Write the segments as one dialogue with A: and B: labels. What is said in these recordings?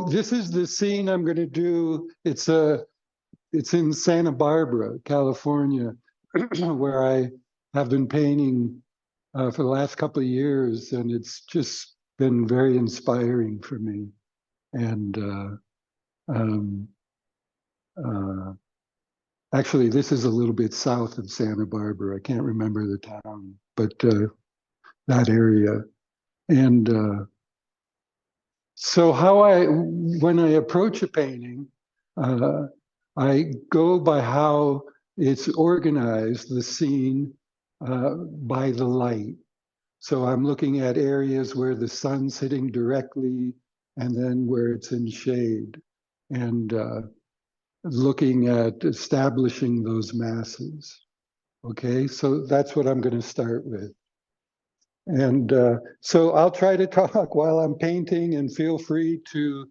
A: this is the scene I'm going to do. It's in Santa Barbara, California, where I have been painting for the last couple of years, and it's just been very inspiring for me. And um, uh, actually, this is a little bit south of Santa Barbara. I can't remember the town, but that area. And so, when I approach a painting, uh, I go by how it's organized, the scene, by the light. So I'm looking at areas where the sun's hitting directly and then where it's in shade, and looking at establishing those masses. Okay, so that's what I'm going to start with. And so I'll try to talk while I'm painting, and feel free to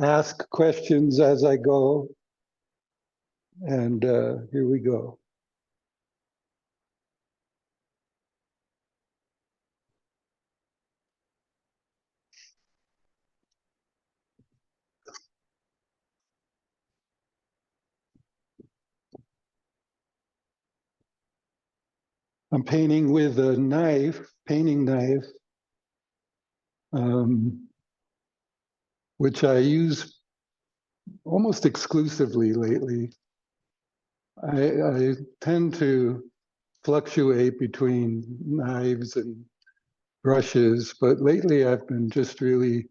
A: ask questions as I go. And here we go. I'm painting with a painting knife, um, which I use almost exclusively lately. I tend to fluctuate between knives and brushes, but lately I've been just really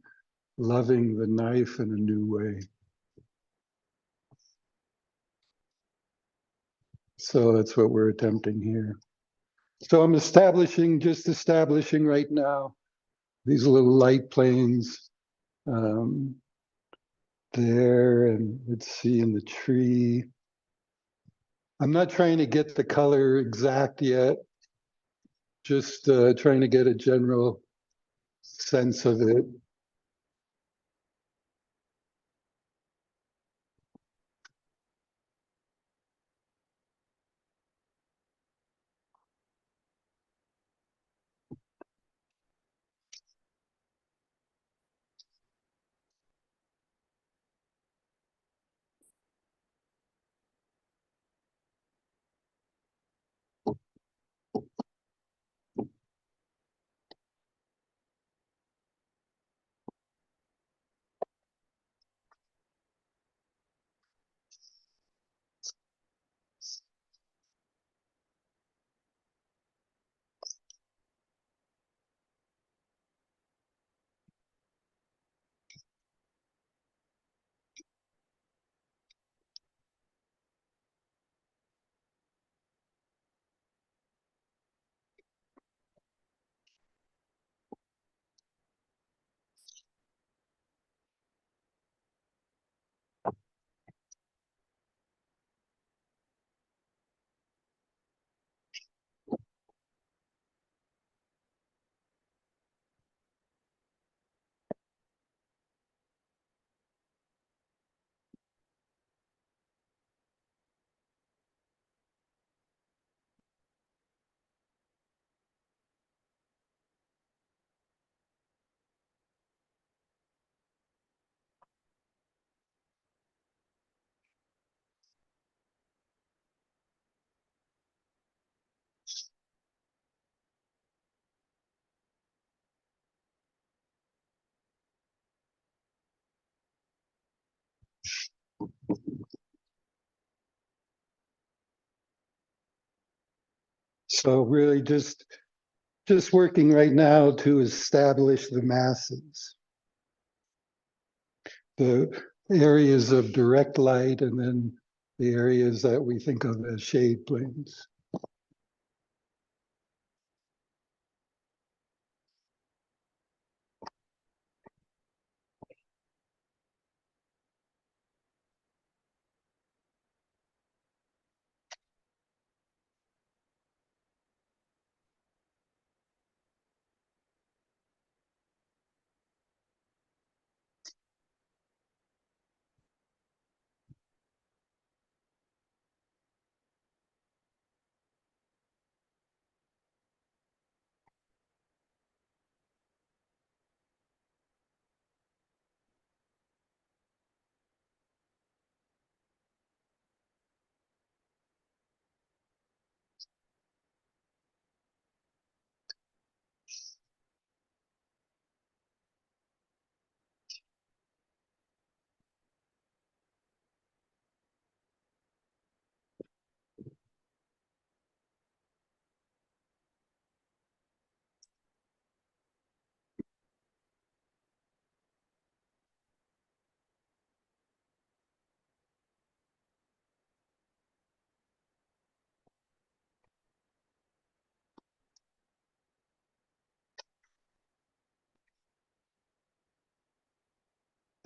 A: loving the knife in a new way. So that's what we're attempting here. So I'm just establishing right now these little light planes um, there, and let's see, in the tree. I'm not trying to get the color exact yet, just trying to get a general sense of it. So really just working right now to establish the masses, the areas of direct light, and then the areas that we think of as shade planes.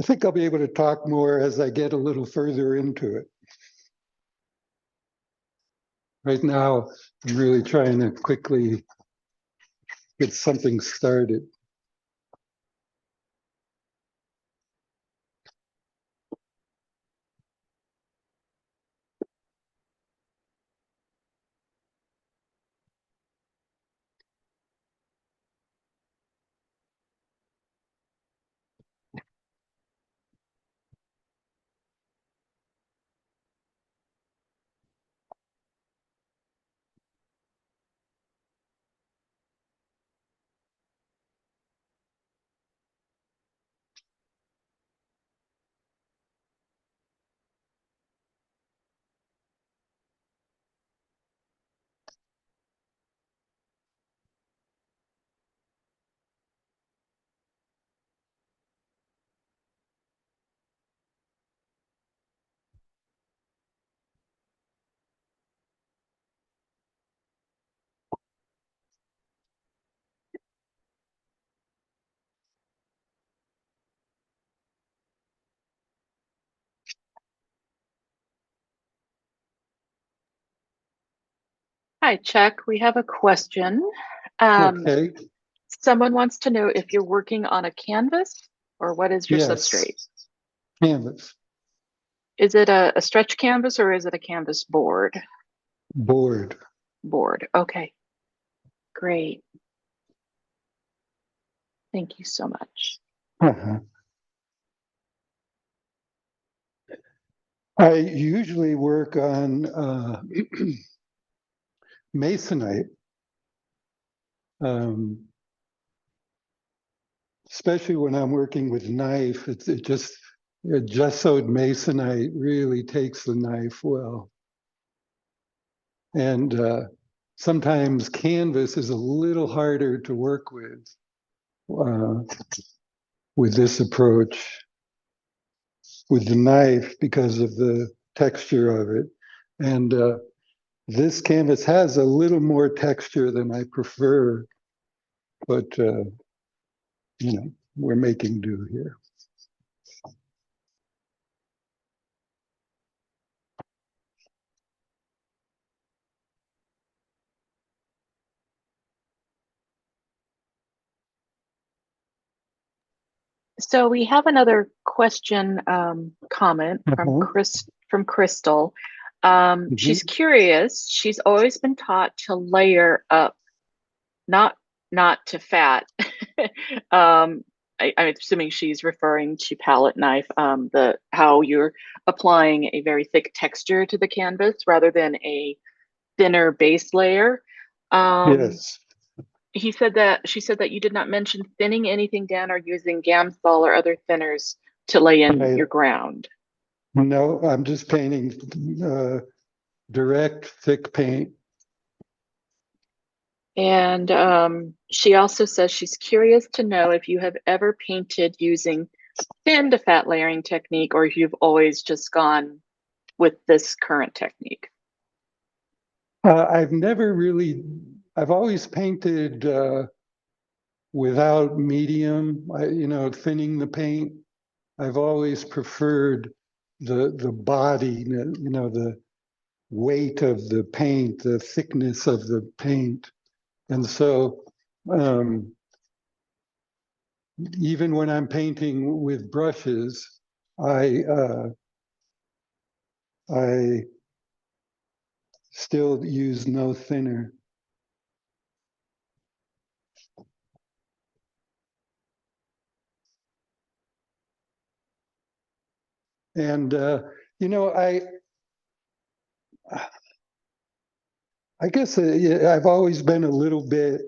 A: I think I'll be able to talk more as I get a little further into it. Right now, I'm really trying to quickly get something started.
B: Hi, Chuck. We have a question. Um,
A: Okay,
B: Someone wants to know if you're working on a canvas or what is your
A: yes,
B: substrate?
A: canvas,
B: Is it a stretch canvas or is it a canvas board?
A: board.
B: Board. Okay, great. Thank you so much.
A: Uh-huh. I usually work on masonite, um, especially when I'm working with knife. It just gessoed masonite really takes the knife well, and sometimes canvas is a little harder to work uh, with this approach with the knife because of the texture of it, and this canvas has a little more texture than I prefer, but we're making do here.
B: So we have another question, comment from
A: Uh-huh.
B: Crystal. She's
A: Mhm.
B: curious. She's always been taught to layer up, not not to fat. um, I'm assuming she's referring to palette knife, the how you're applying a very thick texture to the canvas rather than a thinner base layer. Um,
A: Yes,
B: she said that you did not mention thinning anything down or using Gamsol or other thinners to lay in
A: I
B: your ground.
A: no, I'm just painting direct thick paint.
B: And she also says she's curious to know if you have ever painted using thin to fat layering technique or if you've always just gone with this current technique.
A: I've never really, I've always painted without medium, thinning the paint. I've always preferred the body, the weight of the paint, the thickness of the paint. And so even when I'm painting with brushes, I I still use no thinner. And you know, I guess yeah, I've always been a little bit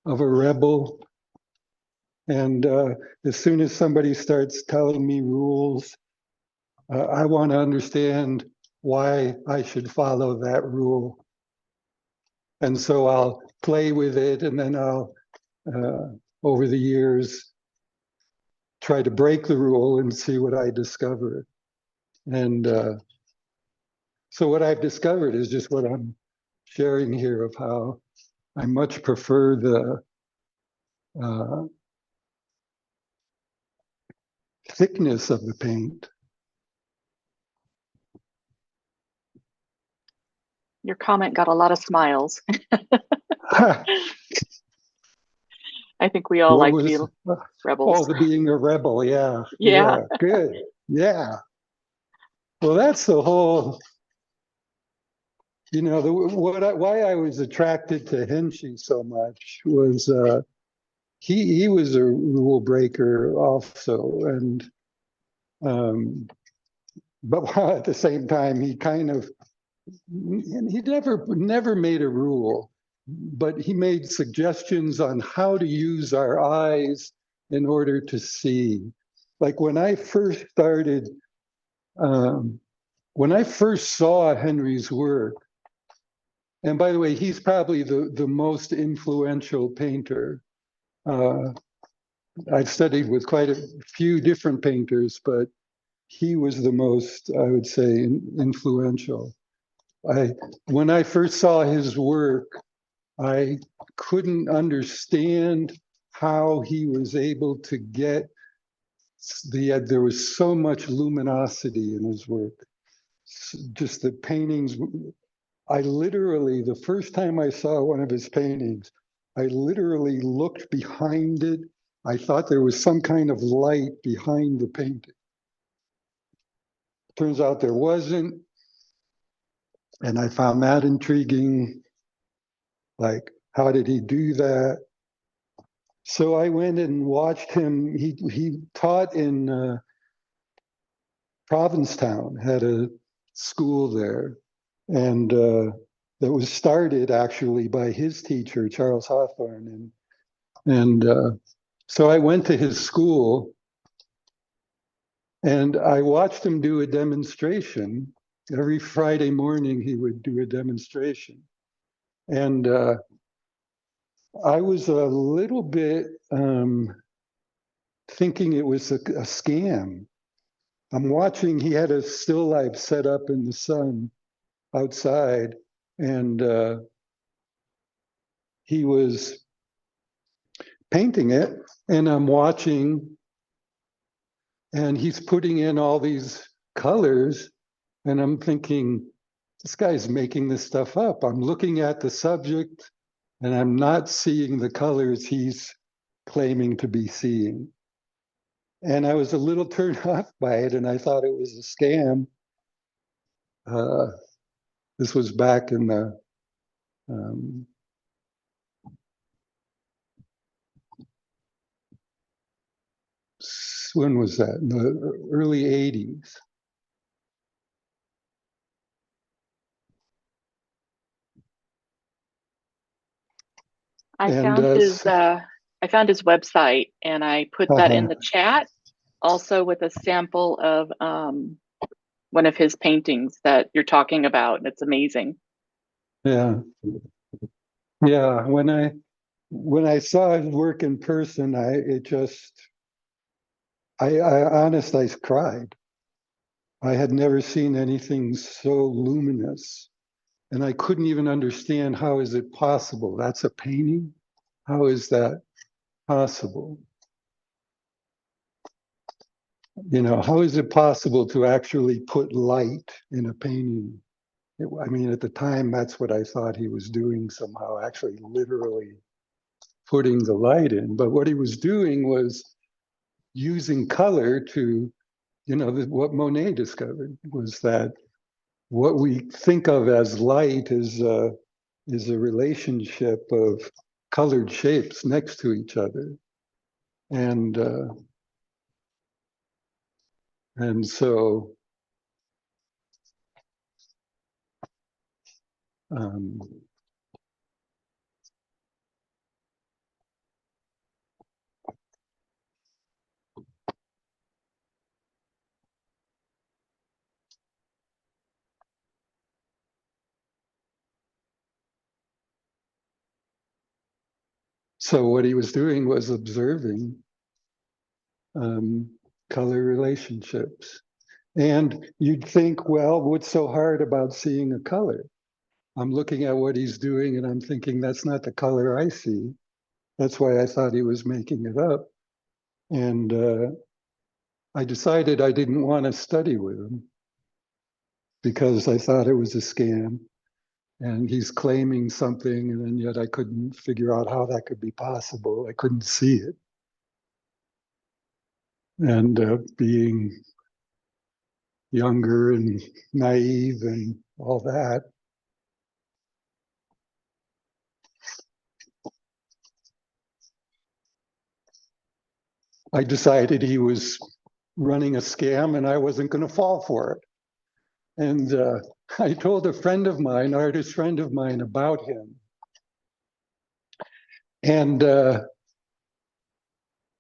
A: of a rebel, and as soon as somebody starts telling me rules, I want to understand why I should follow that rule. And so I'll play with it, and then I'll, uh, over the years, try to break the rule and see what I discover. And so what I've discovered is just what I'm sharing here of how I much prefer the uh, thickness of the paint.
B: Your comment got a lot of smiles. I think we all
A: What
B: like to be
A: was, oh,
B: rebels.
A: the being a rebel. Yeah.
B: Yeah.
A: Yeah. Good. Yeah. Well, that's the whole, why I was attracted to Henshi so much was he was a rule breaker also. Um, but while at the same time, he never made a rule, but he made suggestions on how to use our eyes in order to see. Like when I first saw Henry's work, and by the way, he's probably the most influential painter. Uh, I've studied with quite a few different painters, but he was the most, I would say, influential. When I first saw his work, I couldn't understand how he was able to get there was so much luminosity in his work. Just the paintings, the first time I saw one of his paintings, I literally looked behind it. I thought there was some kind of light behind the painting. Turns out there wasn't. And I found that intriguing. Like, how did he do that? So I went and watched him. He taught in Provincetown, had a school there, and that was started actually by his teacher, Charles Hawthorne. And so I went to his school and I watched him do a demonstration. Every Friday morning, he would do a demonstration. And I was a little bit thinking it was a scam. I'm watching, he had a still life set up in the sun outside, and he was painting it, and I'm watching, and he's putting in all these colors, and I'm thinking, this guy's making this stuff up. I'm looking at the subject, and I'm not seeing the colors he's claiming to be seeing. And I was a little turned off by it, and I thought it was a scam. This was back in the when was that? In the early 80s.
B: I
A: And
B: found his website and I put that in
A: uh-huh,
B: the chat, also with a sample of one of his paintings that you're talking about. It's amazing.
A: yeah, yeah. When I saw his work in person, I cried. I had never seen anything so luminous, and I couldn't even understand how is it possible? That's a painting? How is that possible? How is it possible to actually put light in a painting? I mean, at the time, that's what I thought he was doing somehow, actually literally putting the light in. But what he was doing was using color to, what Monet discovered was that what we think of as light is a relationship of colored shapes next to each other. And so um, so what he was doing was observing um, color relationships. And you'd think, well, what's so hard about seeing a color? I'm looking at what he's doing and I'm thinking, that's not the color I see. That's why I thought he was making it up. And I decided I didn't want to study with him because I thought it was a scam. And he's claiming something, and yet I couldn't figure out how that could be possible. I couldn't see it. And being younger and naive and all that, I decided he was running a scam and I wasn't going to fall for it. And I told a friend of mine, artist friend of mine, about him. And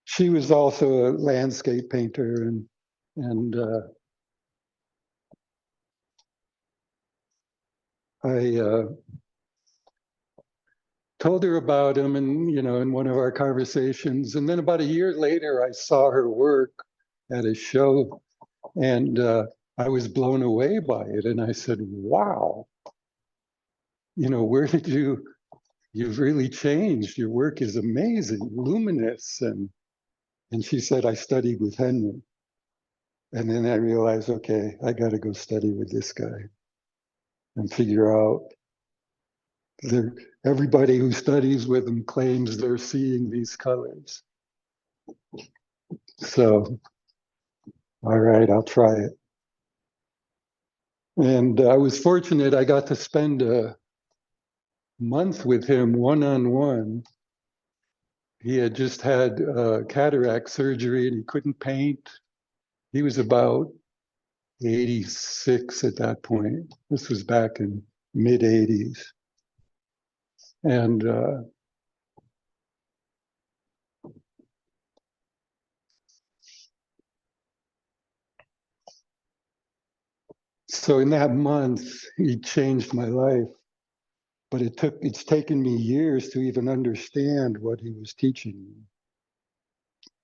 A: she was also a landscape painter, and I told her about him, and in one of our conversations. And then about a year later, I saw her work at a show, and I was blown away by it. And I said, "Wow, where did you've really changed. Your work is amazing, luminous." And she said, "I studied with Henry." And then I realized, okay, I got to go study with this guy and figure out. Everybody who studies with him claims they're seeing these colors. So, all right, I'll try it. And I was fortunate, I got to spend a month with him one-on-one. He had just had cataract surgery and he couldn't paint. He was about 86 at that point. This was back in mid 80s. And so in that month, he changed my life. But it's taken me years to even understand what he was teaching me.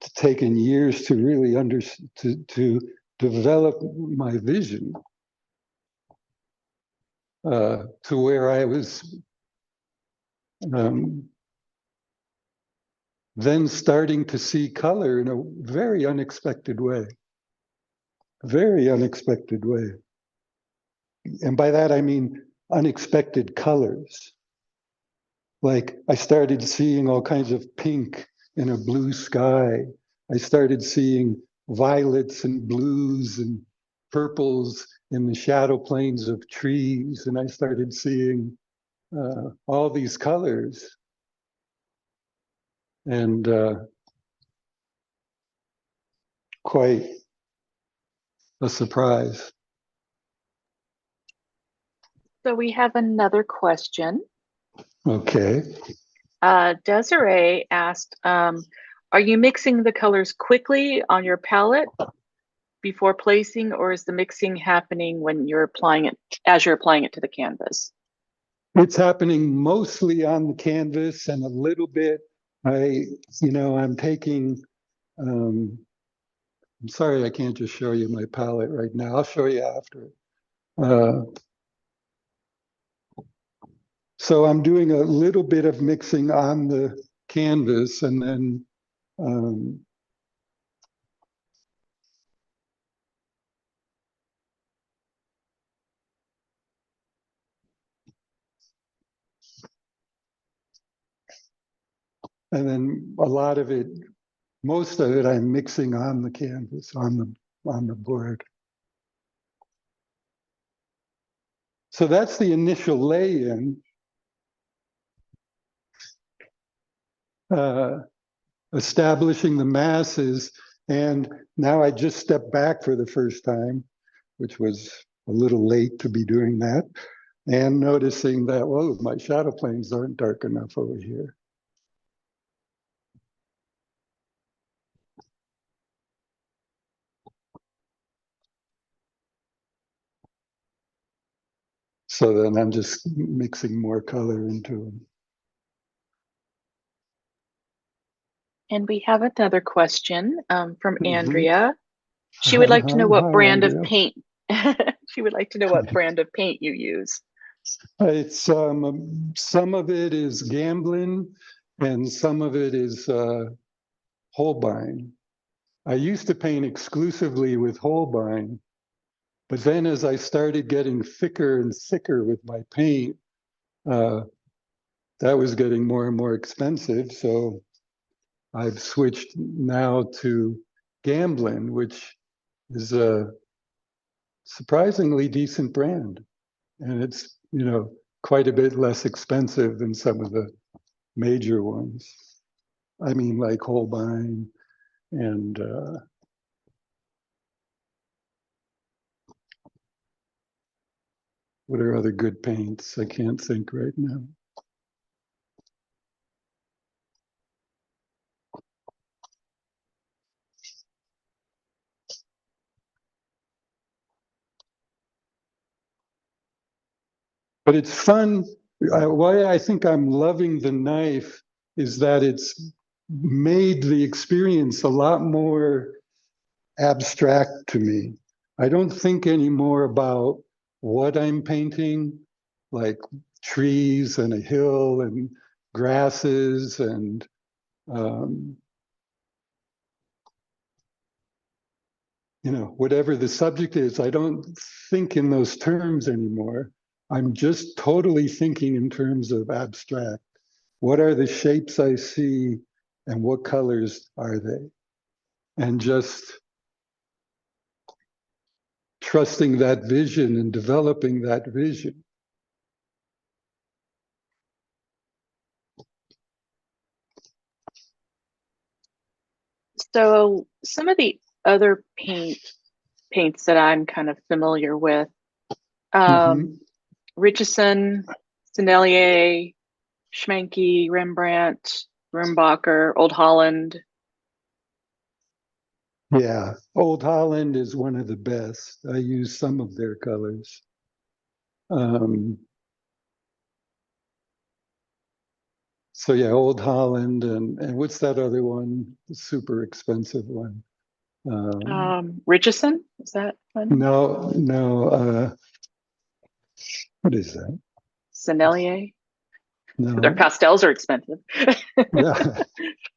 A: It's taken years to really to develop my vision to where I was then starting to see color in a very unexpected way. Very unexpected way. And by that I mean unexpected colors. Like I started seeing all kinds of pink in a blue sky. I started seeing violets and blues and purples in the shadow planes of trees. And I started seeing all these colors. And quite a surprise.
B: So we have another question.
A: Okay.
B: Desiree asked, are you mixing the colors quickly on your palette before placing, or is the mixing happening when you're applying it, as you're applying it to the canvas?
A: It's happening mostly on the canvas and a little bit, I'm taking, I'm sorry I can't just show you my palette right now. I'll show you after. So I'm doing a little bit of mixing on the canvas and then a lot of it, most of it, I'm mixing on the canvas, on the board. So that's the initial lay-in. Establishing the masses, and now I just stepped back for the first time, which was a little late to be doing that, and noticing that, whoa, my shadow planes aren't dark enough over here. So then I'm just mixing more color into them.
B: And we have another question from Andrea. She
A: Hi,
B: would like to know what brand of
A: Andrea.
B: paint. She would like to know what brand of paint you use.
A: It's some of it is Gamblin, and some of it is Holbein. I used to paint exclusively with Holbein, but then as I started getting thicker and thicker with my paint, uh, that was getting more and more expensive. So I've switched now to Gamblin, which is a surprisingly decent brand. And it's, quite a bit less expensive than some of the major ones. I mean, like Holbein and what are other good paints? I can't think right now. But it's fun. Why I think I'm loving the knife is that it's made the experience a lot more abstract to me. I don't think anymore about what I'm painting, like trees and a hill and grasses and um, whatever the subject is. I don't think in those terms anymore. I'm just totally thinking in terms of abstract. What are the shapes I see and what colors are they? And just trusting that vision and developing that vision.
B: So some of the other paints that I'm kind of familiar with,
A: Mm-hmm.
B: Richardson, Sennelier, Schmenke, Rembrandt, Rumbacher, Old Holland.
A: Yeah, Old Holland is one of the best. I use some of their colors. Um, so yeah, Old Holland and what's that other one? The super expensive one.
B: Richardson, is that one?
A: No. What is that?
B: Sennelier. Their
A: No.
B: pastels are expensive.
A: Yeah,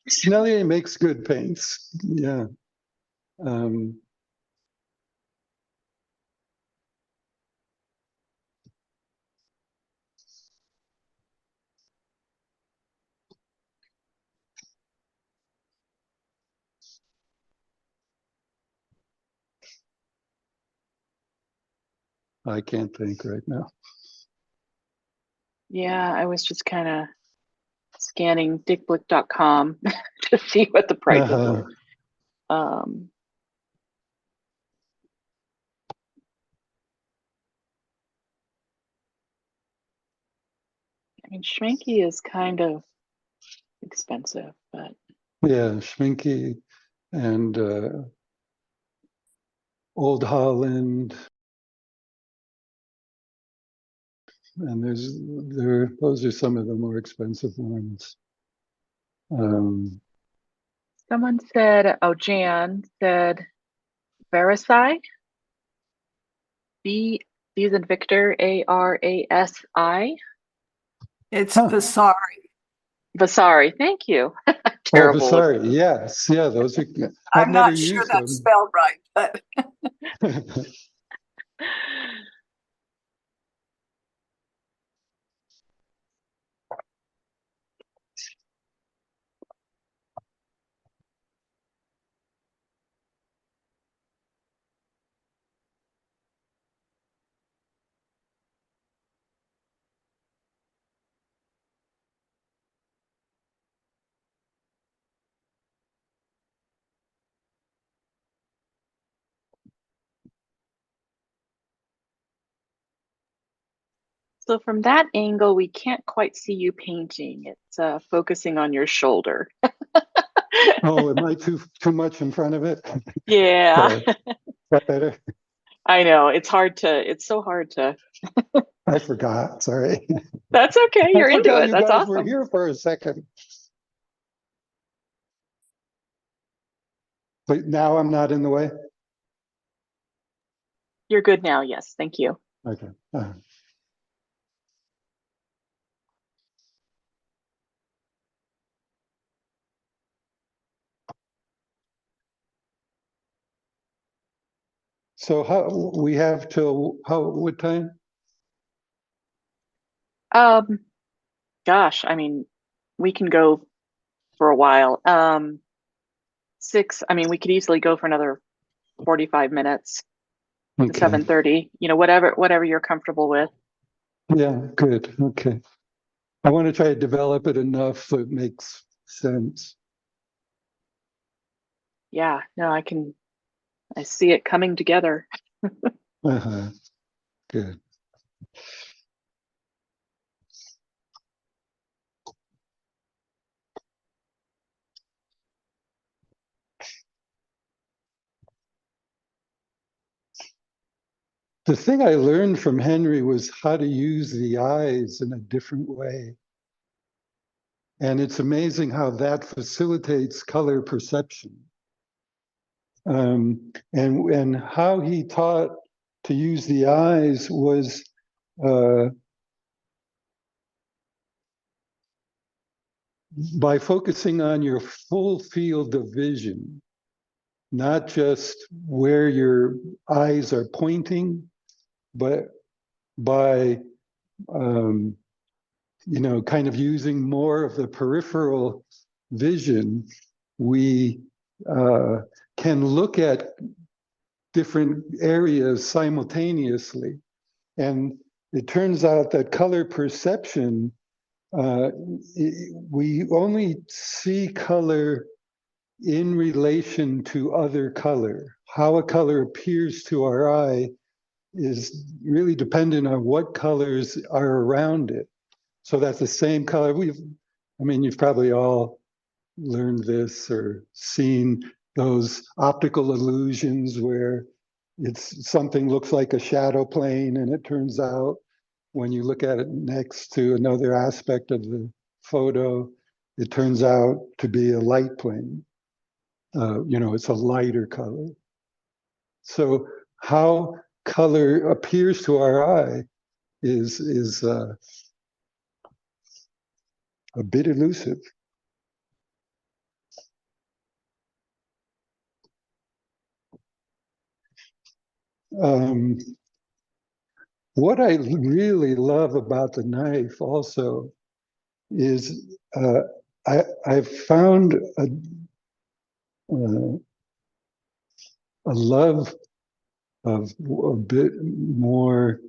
A: Snellier makes good paints. Yeah. Um, I can't think right now.
B: Yeah, I was just kind of scanning dickblick.com to see what the prices
A: Uh-huh.
B: were. Um, I mean, Schmenke is kind of expensive, but
A: Yeah, Schminke and Old Holland, and those are some of the more expensive ones.
B: someone said, oh, Jan said Versailles, B as in Victor, Arasi.
C: It's
A: Huh.
C: Vasari.
B: Vasari, thank you.
A: Oh,
B: Terrible with
A: sorry. Yes, yeah, those are. I've
C: I'm
A: never
C: not sure
A: used
C: that's
A: them.
C: spelled right, but
B: So from that angle, we can't quite see you painting. It's focusing on your shoulder.
A: Oh, am I too much in front of it?
B: Yeah,
A: Sorry. Is that better?
B: I know. It's so hard to.
A: I forgot. Sorry.
B: That's okay.
A: I
B: You're into
A: forgot
B: it.
A: you
B: That's
A: guys were
B: awesome.
A: here for a second. But now I'm not in the way?
B: You're good now. Yes. Thank you.
A: Okay. So how we have till what time?
B: Um, gosh, I mean, we can go for a while. I mean, we could easily go for another 45 minutes to
A: Okay.
B: 7:30, whatever you're comfortable with.
A: Yeah, good. Okay. I want to try to develop it enough so it makes sense.
B: Yeah, no, I see it coming together.
A: Uh-huh. Good. The thing I learned from Henry was how to use the eyes in a different way. And it's amazing how that facilitates color perception. And how he taught to use the eyes was uh, by focusing on your full field of vision, not just where your eyes are pointing, but by kind of using more of the peripheral vision, we can look at different areas simultaneously. And it turns out that color perception, uh, we only see color in relation to other color. How a color appears to our eye is really dependent on what colors are around it. So that's the same color. You've probably all learned this or seen those optical illusions where something looks like a shadow plane, and it turns out when you look at it next to another aspect of the photo, it turns out to be a light plane. It's a lighter color. So how color appears to our eye is a bit elusive. Um, what I really love about the knife also is I've found uh, a love of a bit more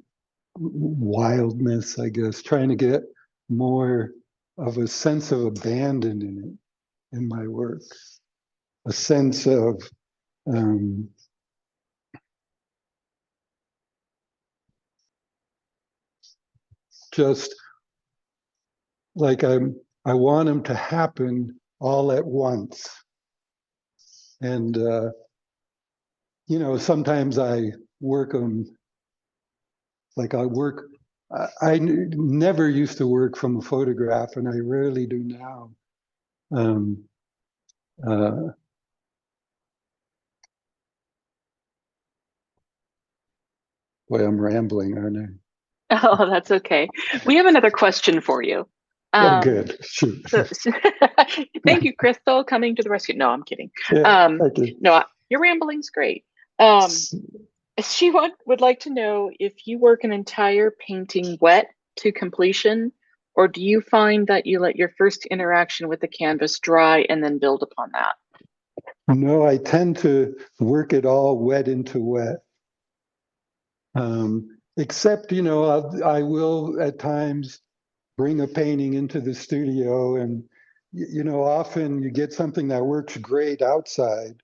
A: wildness, I guess, trying to get more of a sense of abandon in it, in my work, a sense of um, just like I want them to happen all at once. And, sometimes I work them like I never used to work from a photograph, and I rarely do now. Um, uh, Boy, I'm rambling, aren't I?
B: Oh, that's okay. We have another question for you.
A: Oh,
B: Um,
A: good. Shoot.
B: so thank you, Crystal, coming to the rescue. No, I'm kidding.
A: Yeah, thank you.
B: No, your rambling's great. She would like to know if you work an entire painting wet to completion, or do you find that you let your first interaction with the canvas dry and then build upon that?
A: No, I tend to work it all wet into wet. Except, I will at times bring a painting into the studio, and often you get something that works great outside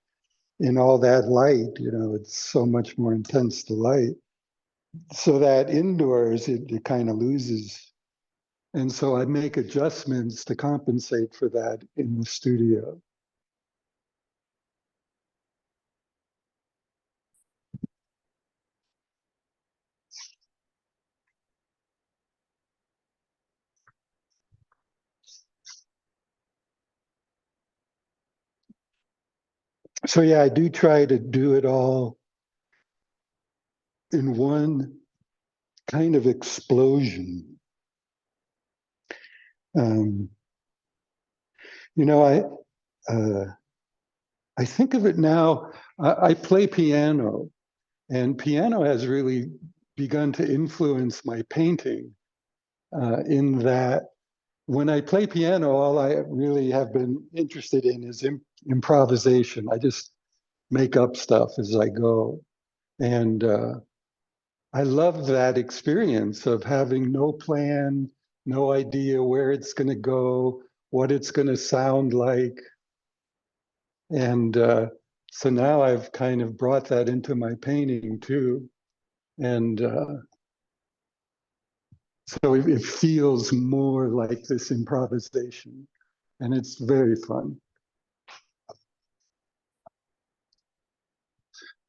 A: in all that light. It's so much more intense, the light, so that indoors it kind of loses. And so I make adjustments to compensate for that in the studio. So yeah, I do try to do it all in one kind of explosion. Um, you know, uh, I think of it now. I play piano, And piano has really begun to influence my painting in that when I play piano, all I really have been interested in is improvisation. I just make up stuff as I go. And I love that experience of having no plan, no idea where it's going to go, what it's going to sound like. And so now I've kind of brought that into my painting too. And so it feels more like this improvisation, and it's very fun.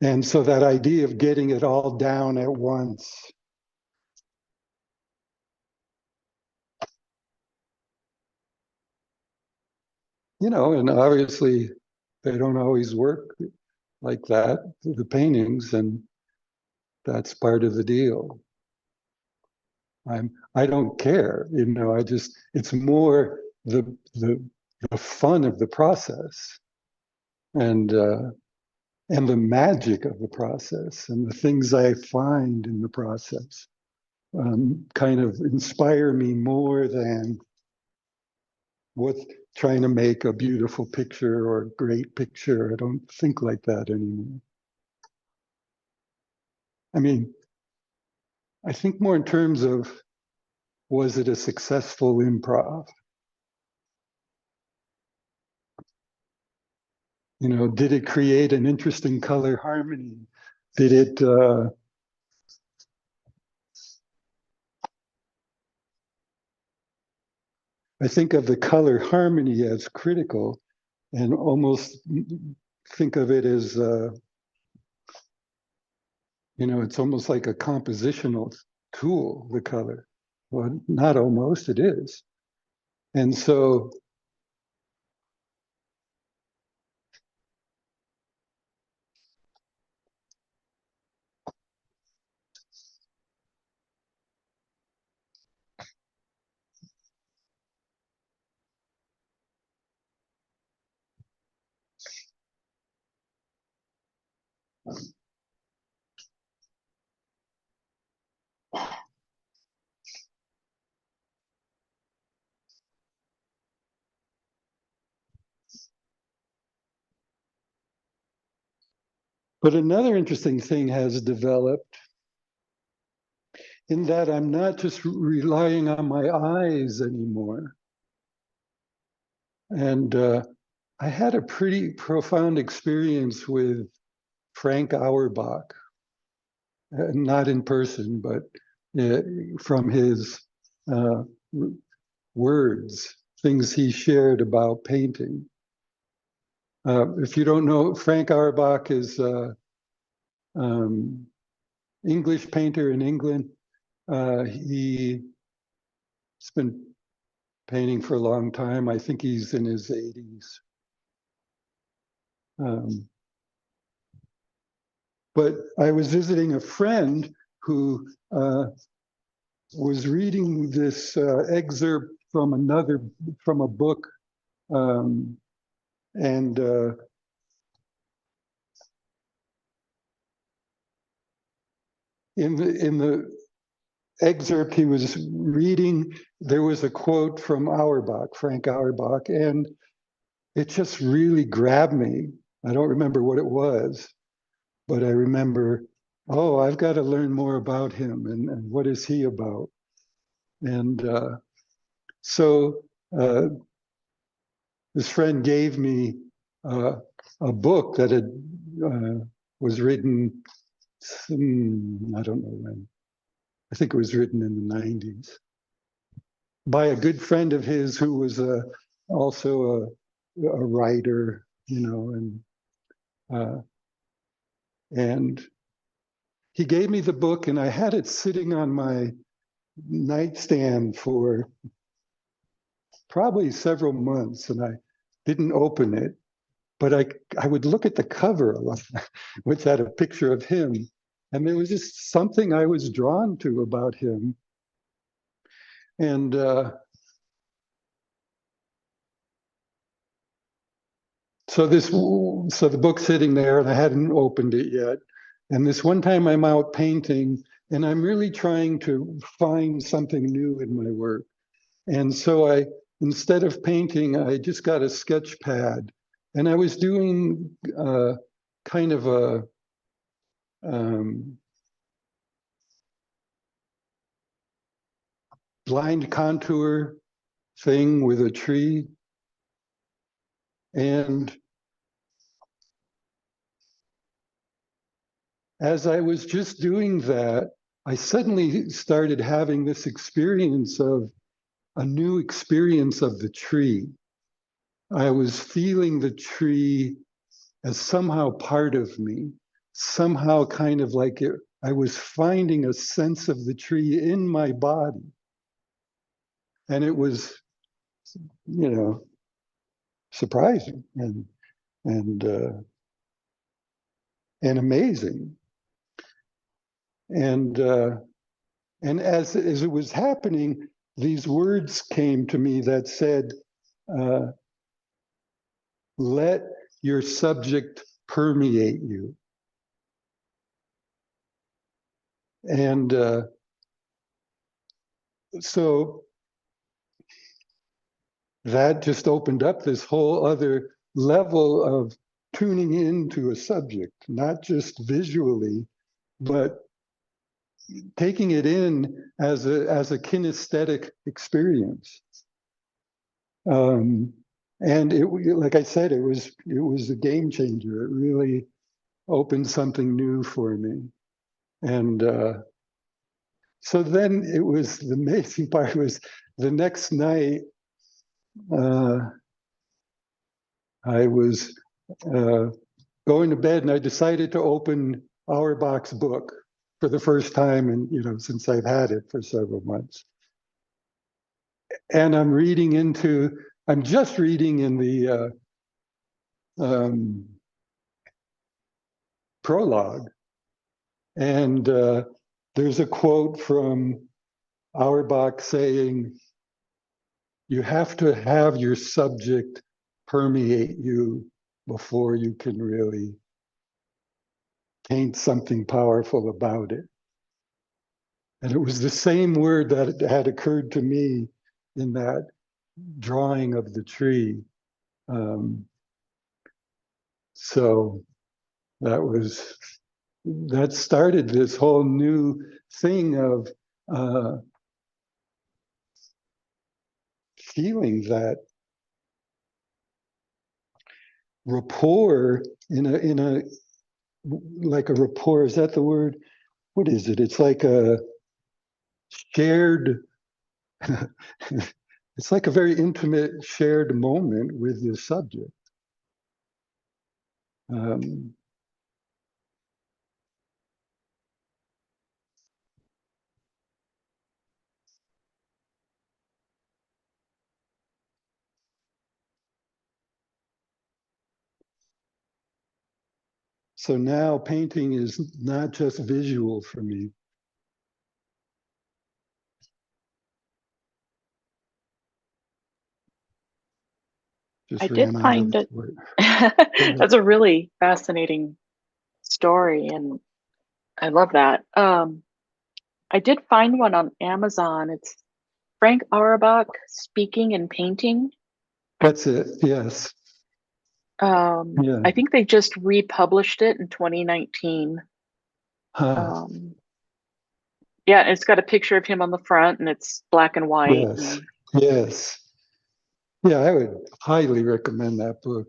A: And so that idea of getting it all down at once, you know, and obviously they don't always work like that, the paintings, and that's part of the deal. I don't care, you know, it's more the fun of the process and the magic of the process and the things I find in the process kind of inspire me more than what trying to make a beautiful picture or a great picture. I don't think like that anymore. I mean, I think more in terms of, was it a successful improv? You know, did it create an interesting color harmony? Did it, I think of the color harmony as critical and almost think of it as, you know, it's almost like a compositional tool, the color. Well, not almost, it is. And so, but another interesting thing has developed in that I'm not just relying on my eyes anymore. And I had a pretty profound experience with Frank Auerbach, not in person, but from his uh, words, things he shared about painting. If you don't know, Frank Auerbach is an English painter in England. He's been painting for a long time. I think he's in his 80s. But I was visiting a friend who was reading this excerpt from a book, and in the excerpt he was reading, there was a quote from Auerbach, Frank Auerbach, and it just really grabbed me. I don't remember what it was, but I remember, oh, I've got to learn more about him and what is he about? And so this friend gave me a book that was written, I don't know when. I think it was written in the 90s by a good friend of his who was also a writer, you know, and he gave me the book, and I had it sitting on my nightstand for probably several months, and I didn't open it. But I would look at the cover, which had a picture of him, and there was just something I was drawn to about him. And so the book's sitting there, and I hadn't opened it yet. And this one time I'm out painting and I'm really trying to find something new in my work. And so instead of painting, I just got a sketch pad and I was doing kind of a blind contour thing with a tree. And as I was just doing that, I suddenly started having this experience of a new experience of the tree. I was feeling the tree as somehow part of me, somehow kind of like I was finding a sense of the tree in my body. And it was, you know, surprising and amazing. And as it was happening, these words came to me that said, let your subject permeate you. And so that just opened up this whole other level of tuning into a subject, not just visually, but taking it in as a kinesthetic experience. And like I said, it was a game changer. It really opened something new for me. And so then it was, the amazing part was the next night, I was going to bed and I decided to open Auerbach's book for the first time, and since I've had it for several months. And I'm just reading in the prologue, and there's a quote from Auerbach saying, "You have to have your subject permeate you before you can really paint something powerful about it." And it was the same word that had occurred to me in that drawing of the tree. So that started this whole new thing of feeling that rapport in a like a rapport. Is that the word? What is it? It's like a shared, it's like a very intimate shared moment with your subject. So now painting is not just visual for me.
B: I
A: Just
B: did
A: ran out
B: find
A: of
B: it.
A: word.
B: That's a really fascinating story, and I love that. I did find one on Amazon. It's Frank Auerbach, Speaking and Painting.
A: That's it. Yes. Yeah.
B: I think they just republished it in 2019. Yeah, it's got a picture of him on the front, and it's black and white.
A: Yes. Yes. Yeah, I would highly recommend that book.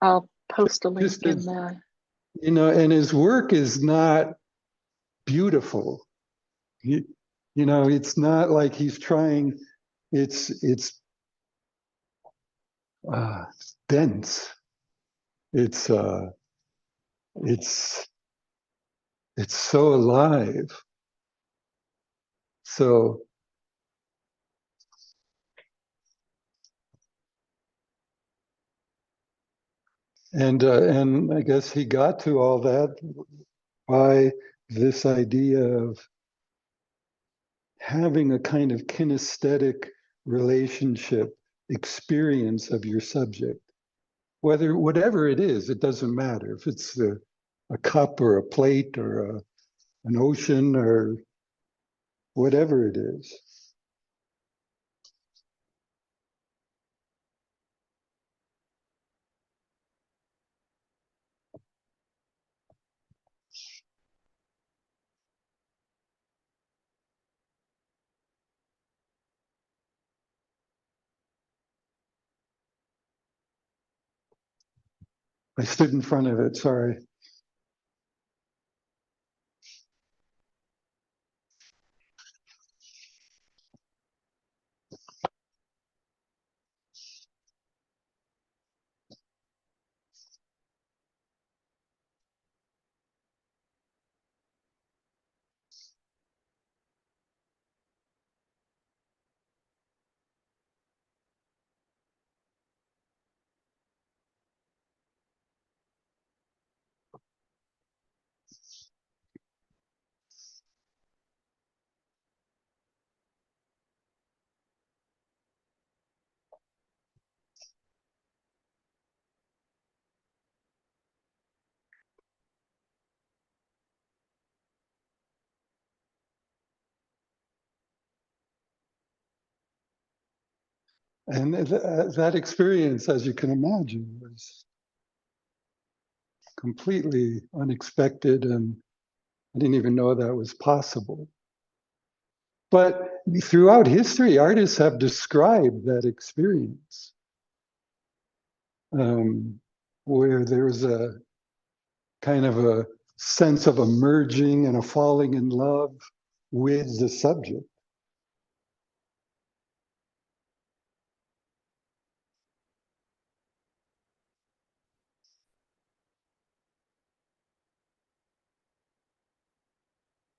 B: I'll post a link
A: Just
B: in
A: as,
B: the.
A: and his work is not beautiful. It's not like he's trying. It's dense. It's so alive. So and I guess he got to all that by this idea of having a kind of kinesthetic relationship experience of your subject, whatever it is. It doesn't matter if it's the a cup or a plate or an ocean or whatever it is. I stood in front of it, sorry. And that experience, as you can imagine, was completely unexpected, and I didn't even know that was possible. But throughout history, artists have described that experience, where there's a kind of a sense of a merging and a falling in love with the subject.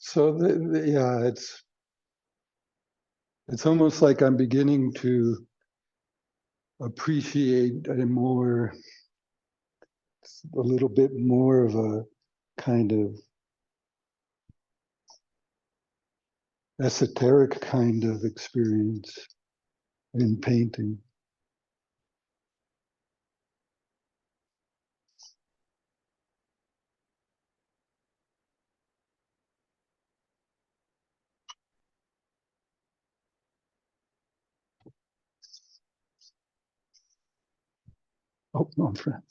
A: So yeah, it's almost like I'm beginning to appreciate a little bit more of a kind of esoteric kind of experience in painting. Oh, no, friend.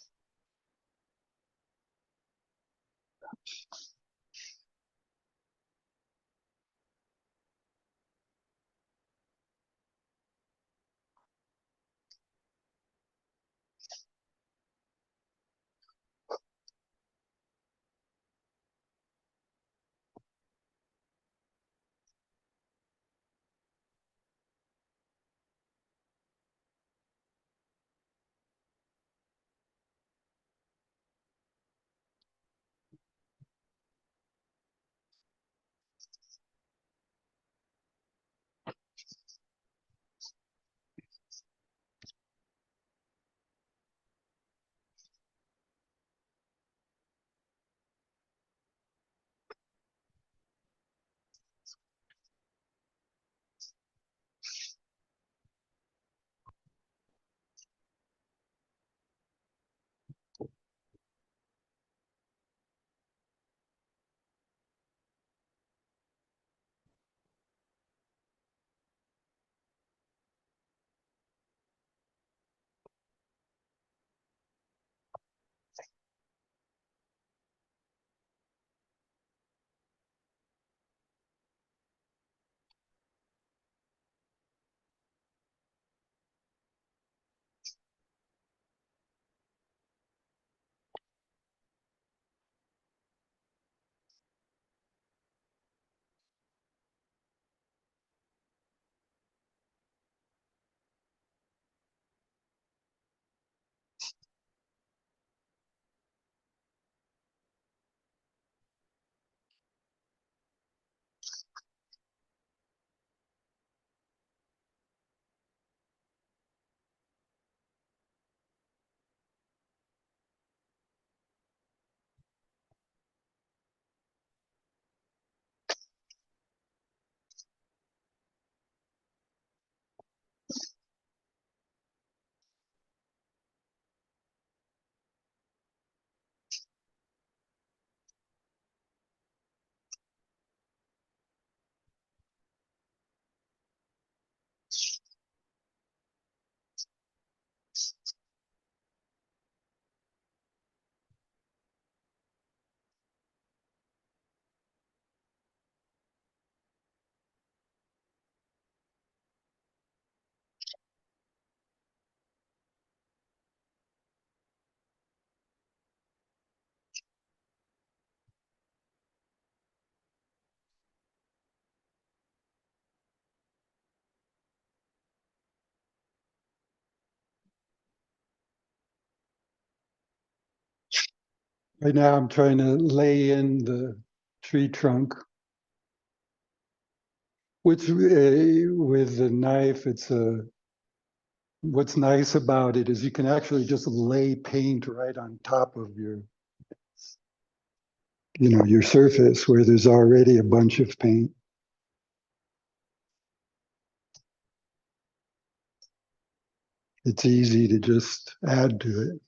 A: Right now I'm trying to lay in the tree trunk, which with the knife, what's nice about it is you can actually just lay paint right on top of your surface where there's already a bunch of paint. It's easy to just add to it.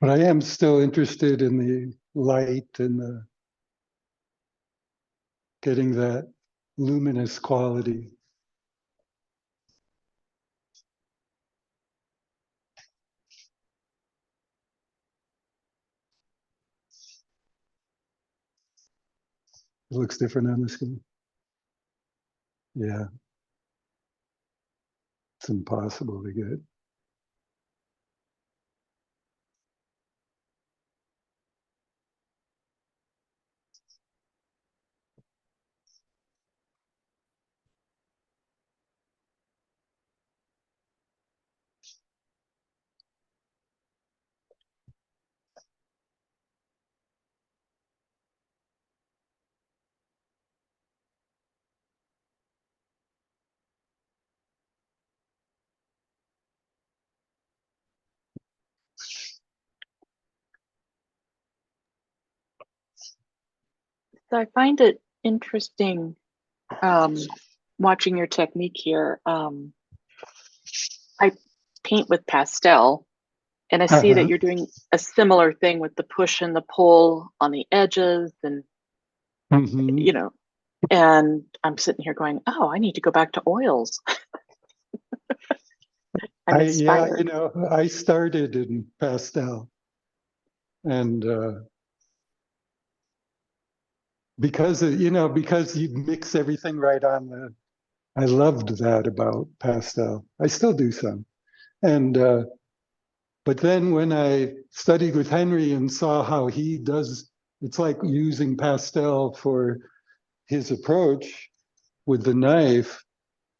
A: But I am still interested in the light and getting that luminous quality. It looks different on the screen. Yeah, it's impossible to get.
B: So I find it interesting um, watching your technique here. I paint with pastel, and I see that
A: Uh-huh.
B: you're doing a similar thing with the push and the pull on the edges, and
A: Hmm.
B: you know, and I'm sitting here going, "Oh, I need to go back to oils." I'm
A: Yeah,
B: inspired.
A: I started in pastel, and because you mix everything right on I loved that about pastel. I still do some. And but then when I studied with Henry and saw how he does, it's like using pastel for his approach with the knife,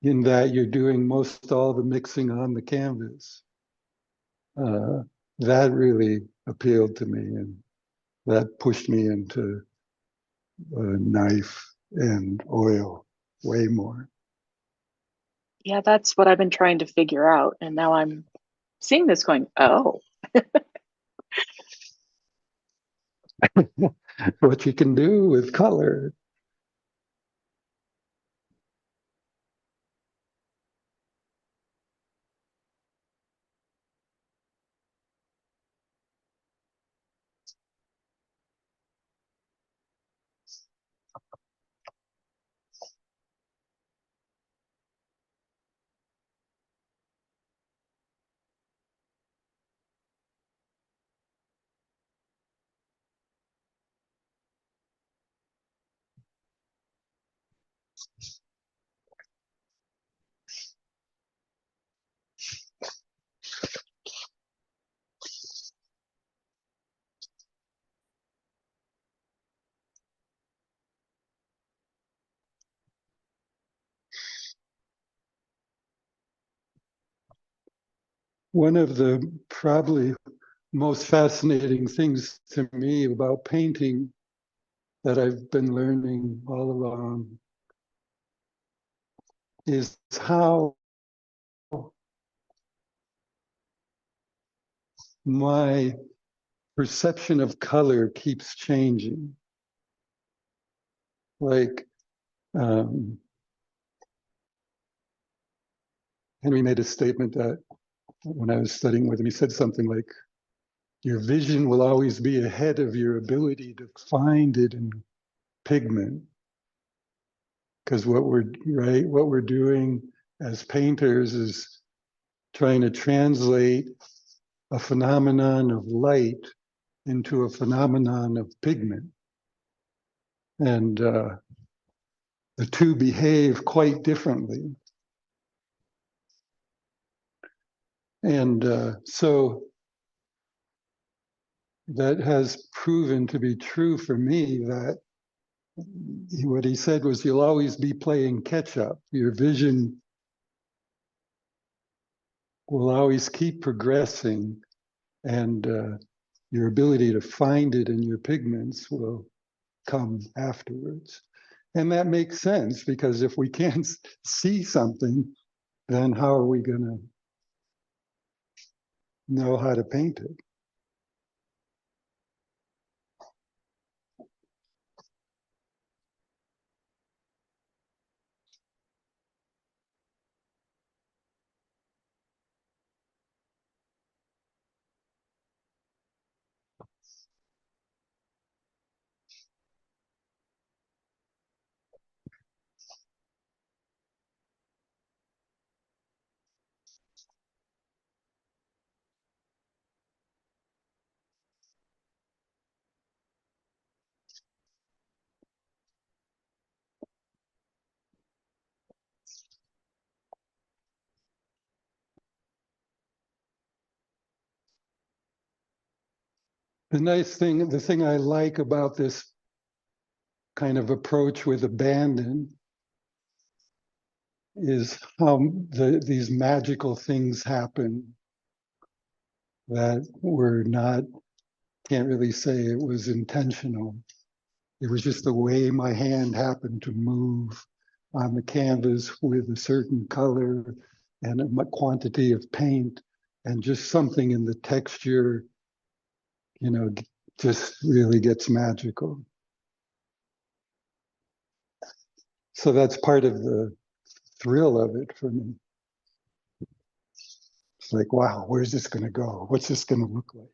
A: in that you're doing most all the mixing on the canvas. Uh, that really appealed to me, and that pushed me into knife and oil way more.
B: Yeah, that's what I've been trying to figure out, and now I'm seeing this going, "Oh,
A: What you can do with color. One of the probably most fascinating things to me about painting that I've been learning all along is how my perception of color keeps changing. Like um, Henry made a statement that when I was studying with him, he said something like, "Your vision will always be ahead of your ability to find it in pigment." Because what we're doing as painters is trying to translate a phenomenon of light into a phenomenon of pigment. And the two behave quite differently. And so that has proven to be true for me, that what he said was, you'll always be playing catch up. Your vision will always keep progressing, and your ability to find it in your pigments will come afterwards. And that makes sense, because if we can't see something, then how are we going to know how to paint it? The thing I like about this kind of approach with abandon is how these magical things happen that were not, can't really say it was intentional. It was just the way my hand happened to move on the canvas with a certain color and a quantity of paint, and just something in the texture, you know, just really gets magical. So that's part of the thrill of it for me. It's like, wow, where's this going to go? What's this going to look like?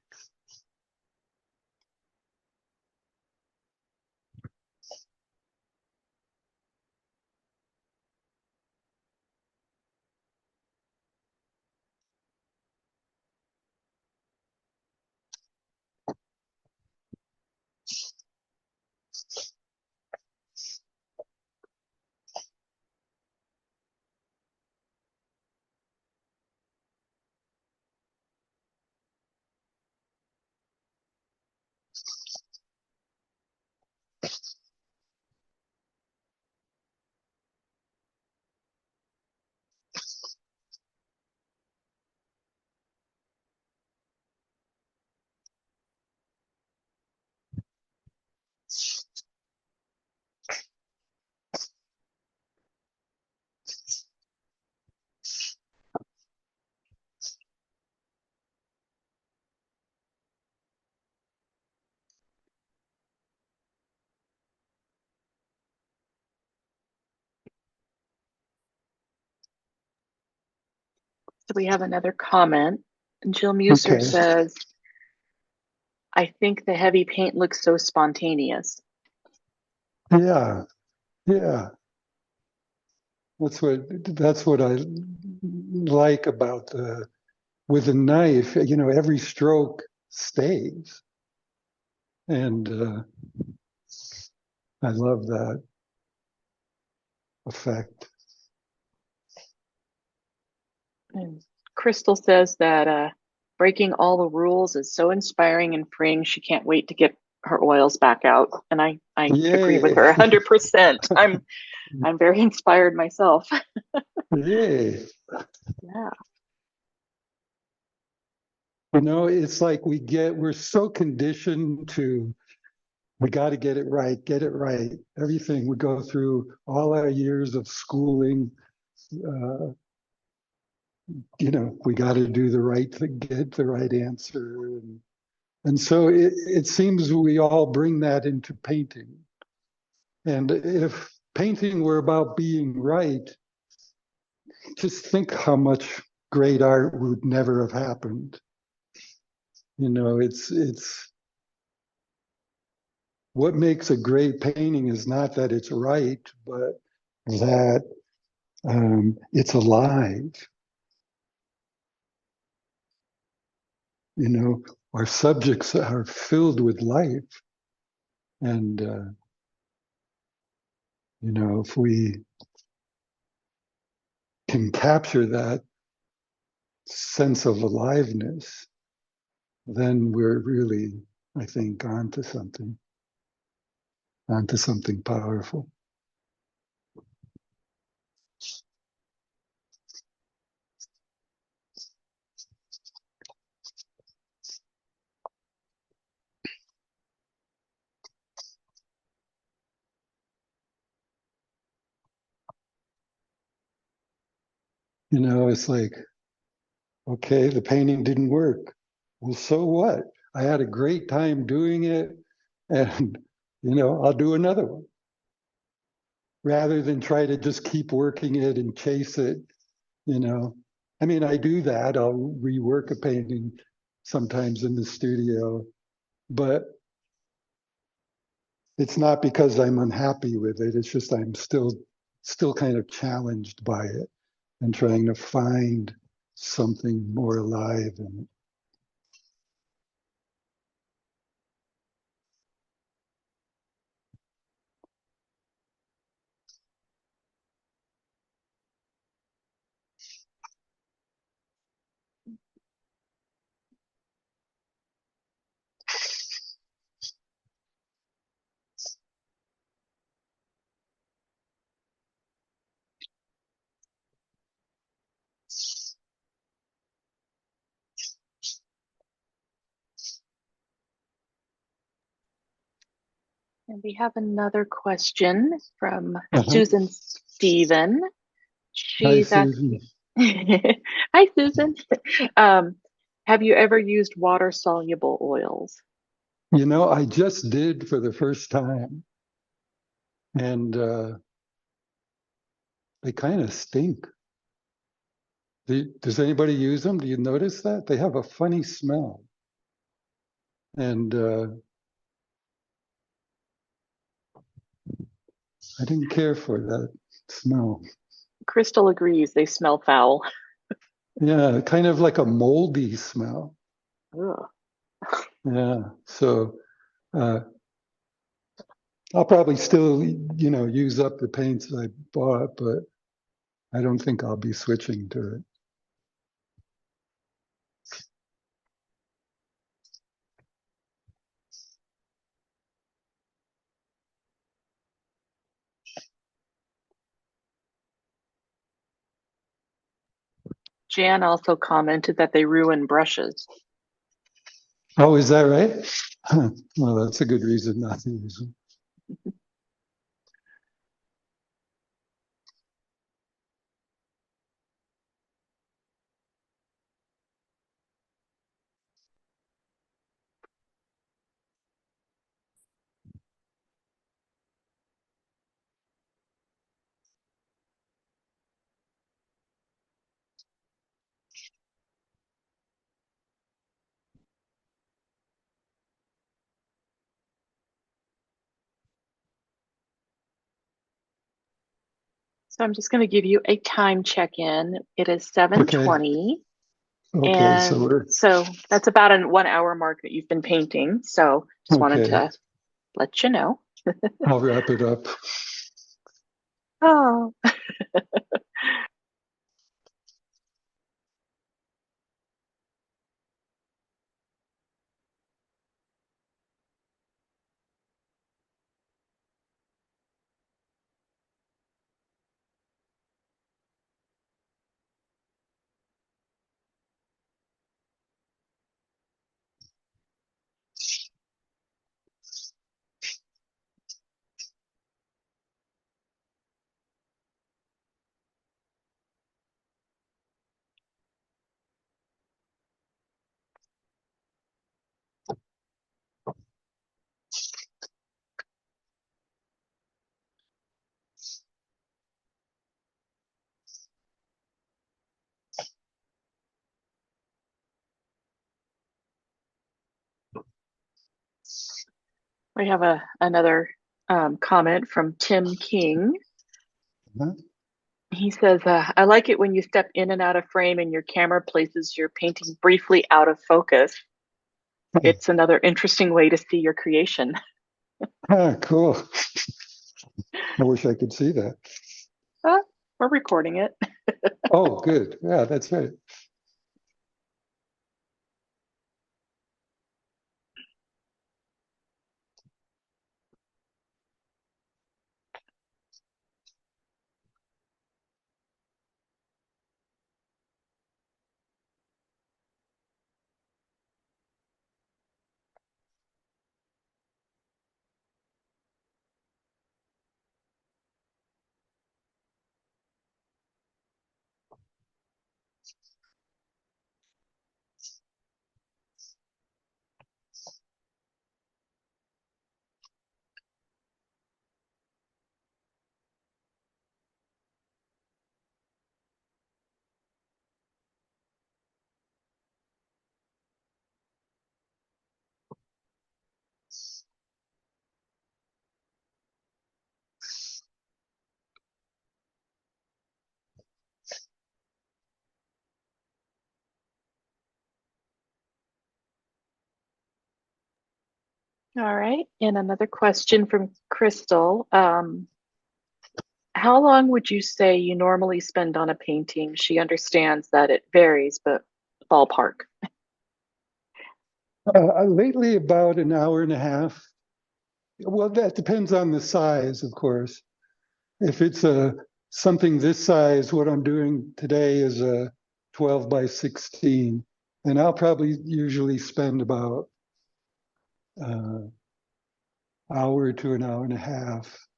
B: So we have another comment. Jill Muser
A: Okay.
B: says, I think the heavy paint looks so spontaneous.
A: Yeah. Yeah. That's what I like about with a knife, every stroke stays. And I love that effect.
B: And Crystal says that breaking all the rules is so inspiring and freeing. She can't wait to get her oils back out. And I agree with
A: Yay.
B: her 100%. I'm very inspired myself.
A: Yay.
B: Yeah.
A: It's like we're so conditioned to, we got to get it right, get it right. Everything we go through, all our years of schooling, uh, we got to do the right thing, get the right answer. And so it seems we all bring that into painting. And if painting were about being right, just think how much great art would never have happened. It's what makes a great painting is not that it's right, but that it's alive. Our subjects are filled with life. And, if we can capture that sense of aliveness, then we're really, I think, onto something powerful. It's like, okay, the painting didn't work. Well, so what? I had a great time doing it, and I'll do another one rather than try to just keep working it and chase it. I mean, I do that. I'll rework a painting sometimes in the studio, but it's not because I'm unhappy with it. It's just I'm still kind of challenged by it and trying to find something more alive in it.
B: And we have another question from
A: Uh-huh.
B: Susan Stephen.
A: Hi,
B: She's
A: Susan.
B: asking, hi, Susan. Um, have you ever used water soluble oils?
A: I just did for the first time. And They kind of stink. Does anybody use them? Do you notice that? They have a funny smell. And I didn't care for that smell.
B: Crystal agrees they smell foul.
A: Yeah, kind of like a moldy smell.
B: Ugh.
A: Yeah. So I'll probably still, use up the paints I bought, but I don't think I'll be switching to it.
B: Jan also commented that they ruin brushes.
A: Oh, is that right? Well, that's a good reason not to use them.
B: So I'm just going to give you a time check-in. It is
A: Okay.
B: 7:20.
A: Okay. So
B: And
A: we're
B: so that's about a 1 hour mark that you've been painting. So just wanted
A: okay.
B: to let you know.
A: I'll wrap it up.
B: Oh, we have another comment from Tim King.
A: Huh?
B: He says, I like it when you step in and out of frame and your camera places your painting briefly out of focus. It's another interesting way to see your creation.
A: Ah, cool. I wish I could see that.
B: We're recording it.
A: Oh, good. Yeah, that's right.
B: All right. And another question from Crystal. How long would you say you normally spend on a painting? She understands that it varies, but ballpark.
A: Lately, about an hour and a half. Well, that depends on the size, of course. If it's something this size, what I'm doing today is a 12 by 16, and I'll probably usually spend about hour to an hour and a half.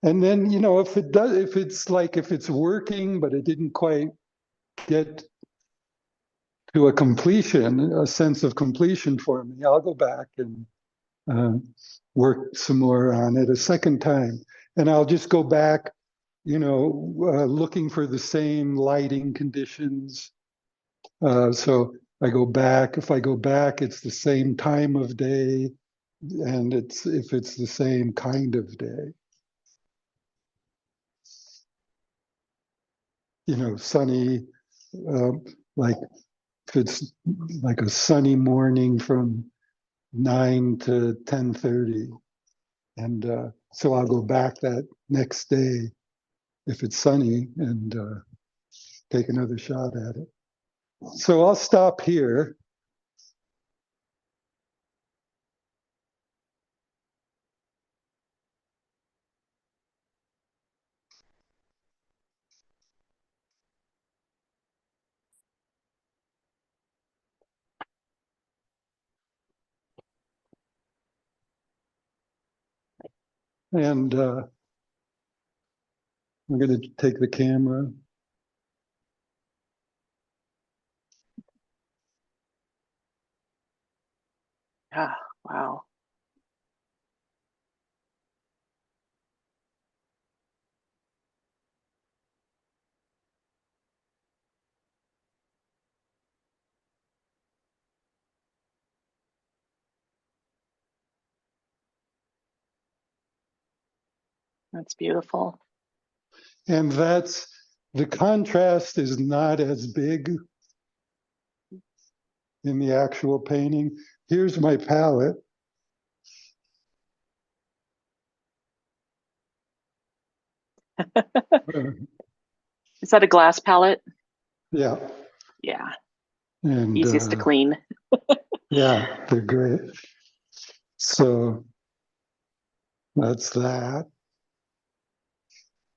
A: And then, if it's working, but it didn't quite get to a completion, a sense of completion for me, I'll go back and uh, work some more on it a second time. And I'll just go back looking for the same lighting conditions. So I go back. If I go back, it's the same time of day, and if it's the same kind of day. Sunny, like if it's like a sunny morning from 9 to 10:30, and so I'll go back that next day if it's sunny and take another shot at it. So I'll stop here. And I'm going to take the camera.
B: Ah, wow. That's beautiful.
A: And the contrast is not as big in the actual painting. Here's my palette.
B: Is that a glass palette?
A: Yeah.
B: Yeah,
A: And
B: easiest to clean.
A: yeah, they're great. So that's that.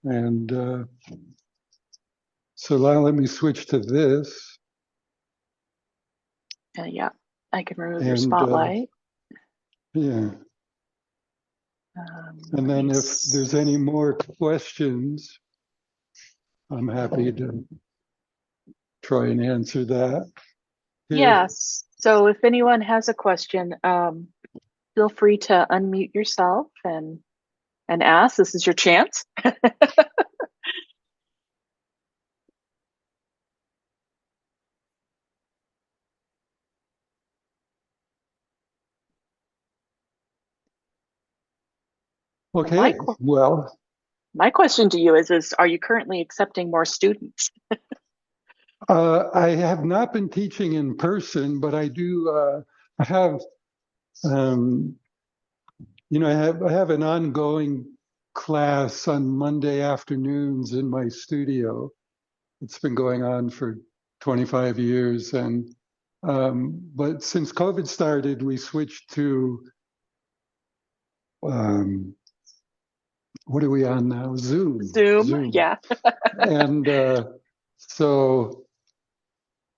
A: And so now let me switch to this.
B: Yeah, I can remove your
A: And
B: spotlight.
A: yeah. And then if there's any more questions, I'm happy to try and answer that. Here.
B: Yes. So if anyone has a question, feel free to unmute yourself and ask. This is your chance.
A: Okay, well.
B: My question to you is are you currently accepting more students?
A: I have not been teaching in person, but I do. I have, I have an ongoing class on Monday afternoons in my studio. It's been going on for 25 years, and but since COVID started, we switched to what are we on now?
B: Zoom. Yeah.
A: And so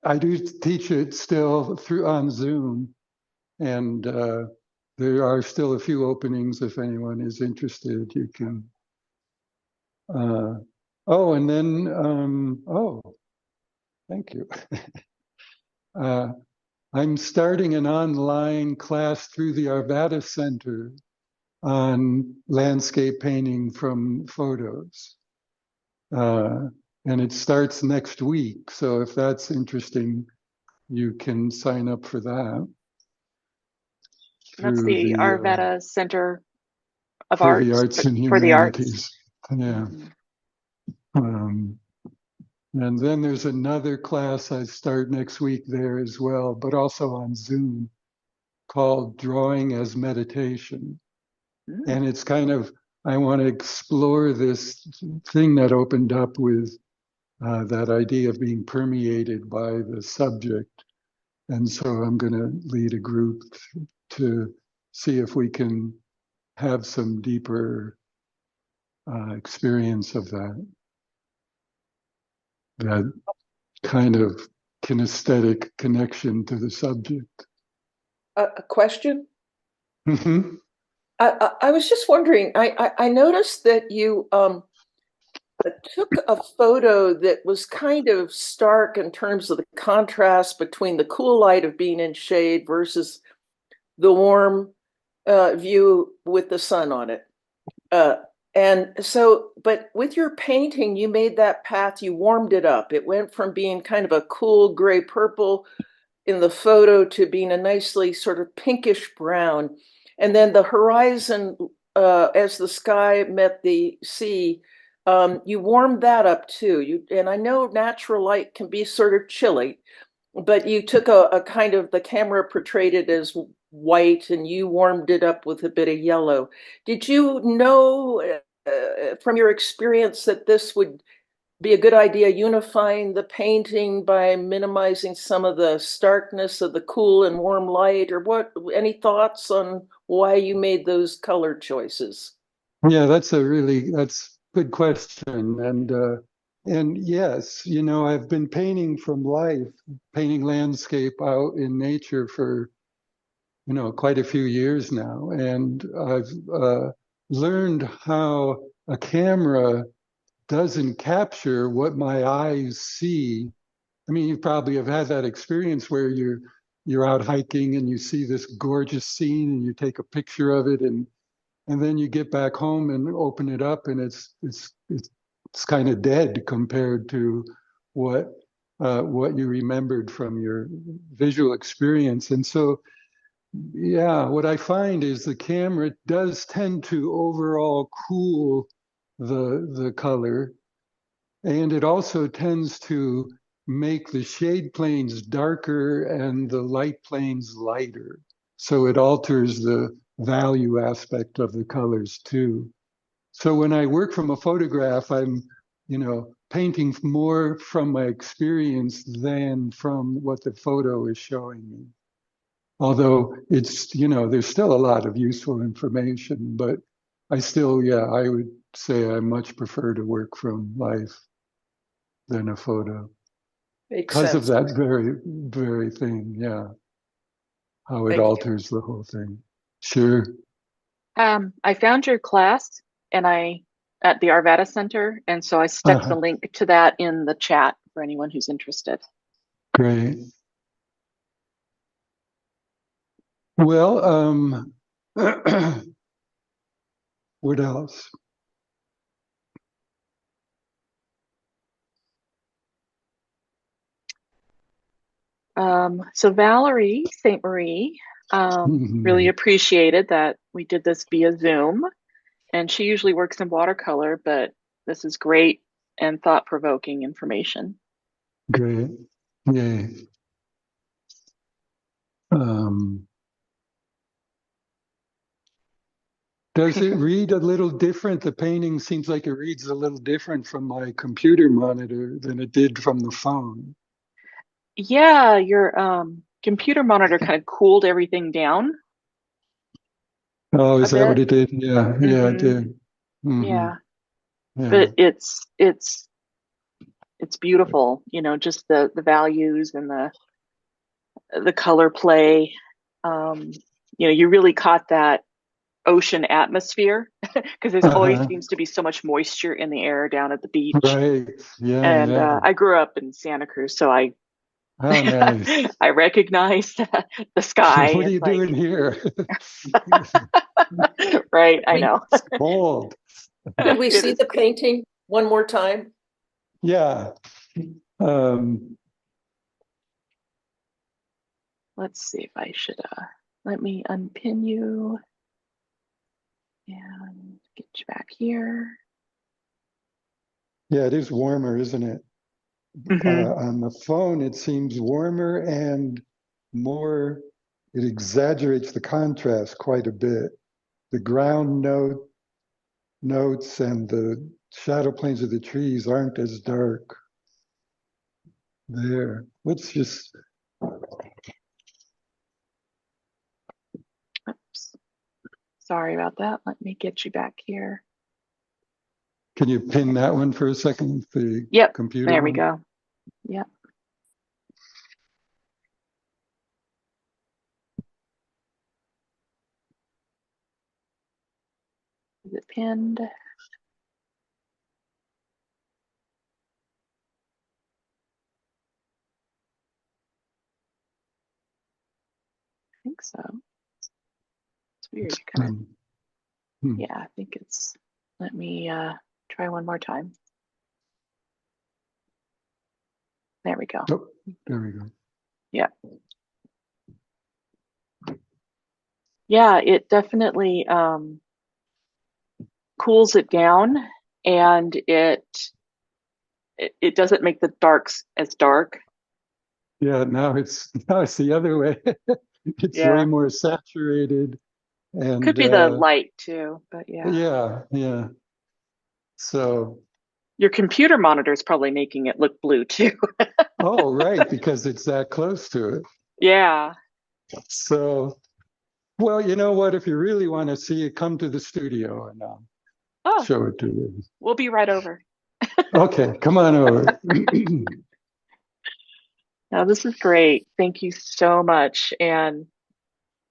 A: I do teach it still on Zoom, and there are still a few openings if anyone is interested. You can. And then thank you. I'm starting an online class through the Arvada Center on landscape painting from photos. And it starts next week. So if that's interesting, you can sign up for that.
B: That's the Arvada Center of
A: for
B: Arts.
A: The arts and
B: for the arts.
A: Yeah. And then there's another class I start next week there as well, but also on Zoom, called Drawing as Meditation. And it's kind of, I want to explore this thing that opened up with that idea of being permeated by the subject. And so I'm going to lead a group to see if we can have some deeper experience of that kind of kinesthetic connection to the subject.
D: A question?
A: Mm-hmm.
D: I was just wondering, I noticed that you took a photo that was kind of stark in terms of the contrast between the cool light of being in shade versus the warm view with the sun on it. And so, but with your painting, you made that path, you warmed it up. It went from being kind of a cool gray purple in the photo to being a nicely sort of pinkish brown. And then the horizon, as the sky met the sea, you warmed that up too. And I know natural light can be sort of chilly, but you took a kind of, the camera portrayed it as white and you warmed it up with a bit of yellow. Did you know from your experience that this would be a good idea, unifying the painting by minimizing some of the starkness of the cool and warm light? Or what, any thoughts on why you made those color choices?
A: Yeah, that's a good question. And yes, you know, I've been painting from life, painting landscape out in nature for, you know, quite a few years now. And I've learned how a camera doesn't capture what my eyes see. I mean, you probably have had that experience where you're out hiking and you see this gorgeous scene and you take a picture of it, and then you get back home and open it up and it's kind of dead compared to what what you remembered from your visual experience. And so yeah, what I find is the camera does tend to overall cool the color, and it also tends to make the shade planes darker and the light planes lighter. So it alters the value aspect of the colors too. So when I work from a photograph, I'm, you know, painting more from my experience than from what the photo is showing me. Although it's, you know, there's still a lot of useful information, but I still, yeah, I would say I much prefer to work from life than a photo
D: Makes
A: because of
D: sense.
A: that very thing. Yeah, how it
D: Thank you.
A: alters the whole thing. Sure.
B: I found your class and at the Arvada Center, and so I stuck the link to that in the chat for anyone who's interested.
A: Great. Well, what else?
B: So Valerie St. Marie really appreciated that we did this via Zoom, and she usually works in watercolor, but this is great and thought-provoking information.
A: Great. Yay. Does it read a little different? The painting seems like it reads a little different from my computer monitor than it did from the phone.
B: Yeah, your computer monitor kind of cooled everything down
A: Oh,
B: a
A: is that what
B: bit.
A: it did? Yeah, yeah, it did.
B: Yeah,
A: Yeah.
B: but it's beautiful, you know, just the values and the color play. You know, you really caught that ocean atmosphere because there's always
A: Uh-huh.
B: seems to be so much moisture in the air down at the beach.
A: Right. Yeah,
B: And
A: yeah.
B: I grew up in Santa Cruz, so I
A: Oh, nice.
B: I recognize the sky.
A: What are
B: It's
A: you
B: like,
A: doing here?
B: right, I know.
A: It's cold.
D: Could we
B: It
D: see
B: is.
D: the painting one more time?
A: Yeah. Um,
B: Let's see if I should let me unpin you and get you back here.
A: yeah, it is warmer, isn't it? On the phone, it seems warmer and more, it exaggerates the contrast quite a bit. The ground notes and the shadow planes of the trees aren't as dark there. Let's just,
B: Oops. Sorry about that. Let me get you back here.
A: can you pin that one for a second? The
B: Yep,
A: computer
B: there we
A: one?
B: go. Yep. Is it pinned? I think so. It's weird. Kind of,
A: Hmm.
B: yeah, I think it's, Let me try one more time. There we go.
A: Oh, there we go.
B: Yeah. Yeah, it definitely cools it down, and it doesn't make the darks as dark.
A: Yeah, now it's the other way. It's
B: Yeah.
A: way more saturated, and
B: Could be the light too, but yeah.
A: yeah. So,
B: Your computer monitor is probably making it look blue too.
A: oh, right, because it's that close to it.
B: Yeah.
A: So, well, you know what? If you really want to see it, come to the studio and I'll
B: Oh,
A: show it to you.
B: we'll be right over.
A: Okay, come on over.
B: Now, this is great. Thank you so much. And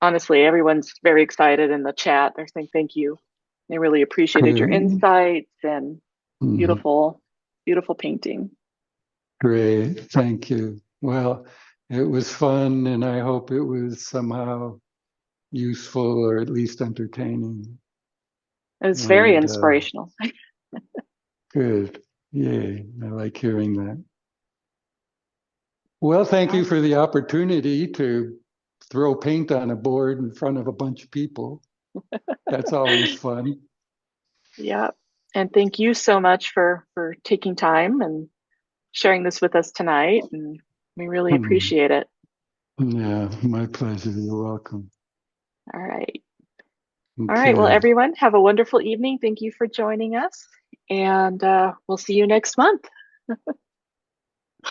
B: honestly, everyone's very excited in the chat. They're saying thank you. They really appreciated your
A: Good.
B: insights and
A: Mhm.
B: beautiful, beautiful painting.
A: Great, thank you. Well, it was fun, and I hope it was somehow useful or at least entertaining.
B: It was very
A: And
B: inspirational.
A: good. Yay, I like hearing that. Well, thank you for the opportunity to throw paint on a board in front of a bunch of people. That's always fun.
B: Yeah. And thank you so much for taking time and sharing this with us tonight. And we really appreciate it.
A: Yeah, my pleasure. You're welcome.
B: All right. All right. Well,
A: Okay.
B: everyone, have a wonderful evening. Thank you for joining us. And we'll see you next month.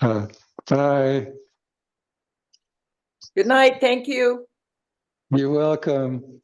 A: Bye.
D: Good night. Thank you.
A: You're welcome.